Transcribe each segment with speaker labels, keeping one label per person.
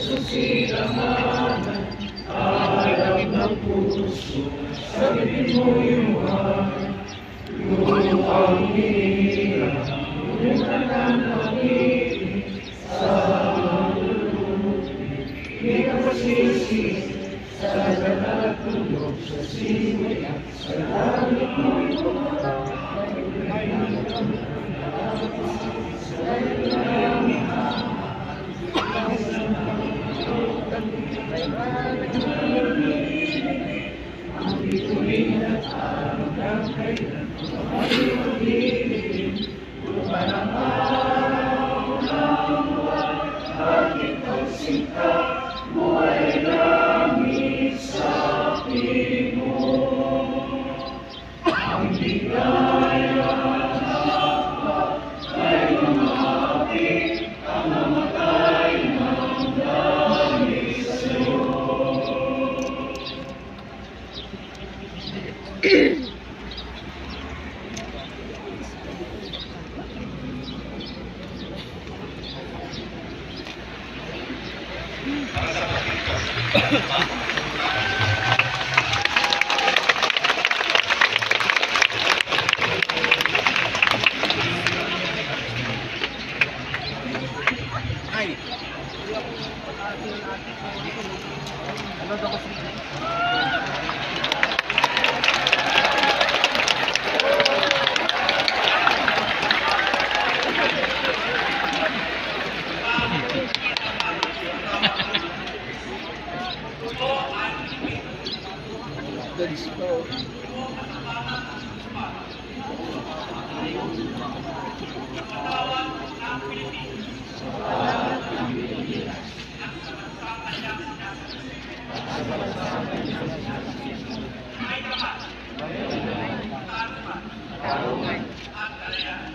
Speaker 1: Susilahanan, alam ng puso, sabihin mo yung ang hirap, yung nananahimik sa lulubig. Hindi ka masisi sa lahat ng loob, sa simula, sa langit mo'y ang bituin at araw ng kailan, ang bituin, parang araw ng buwan, at ikaw sinta mo ay langit sa piling mo. Ang bigaya ng hapa ay lumapit, ang namatay ng langit sa'yo.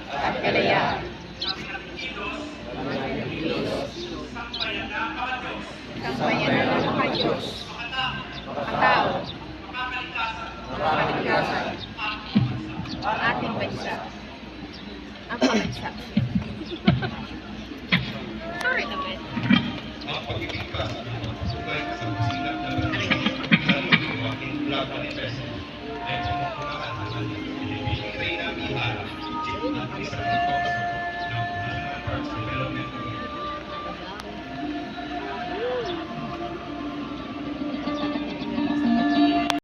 Speaker 1: At kalayaan. Sambayan ng mga Diyos, makatao, makakalikasan, ang ating bansa, ang pambansa. Sorry naman.
Speaker 2: Mga pagkikita, sugay sa kusina na ng aking vlog manifesto. Medyo mapunahan ang ibigay na mihara,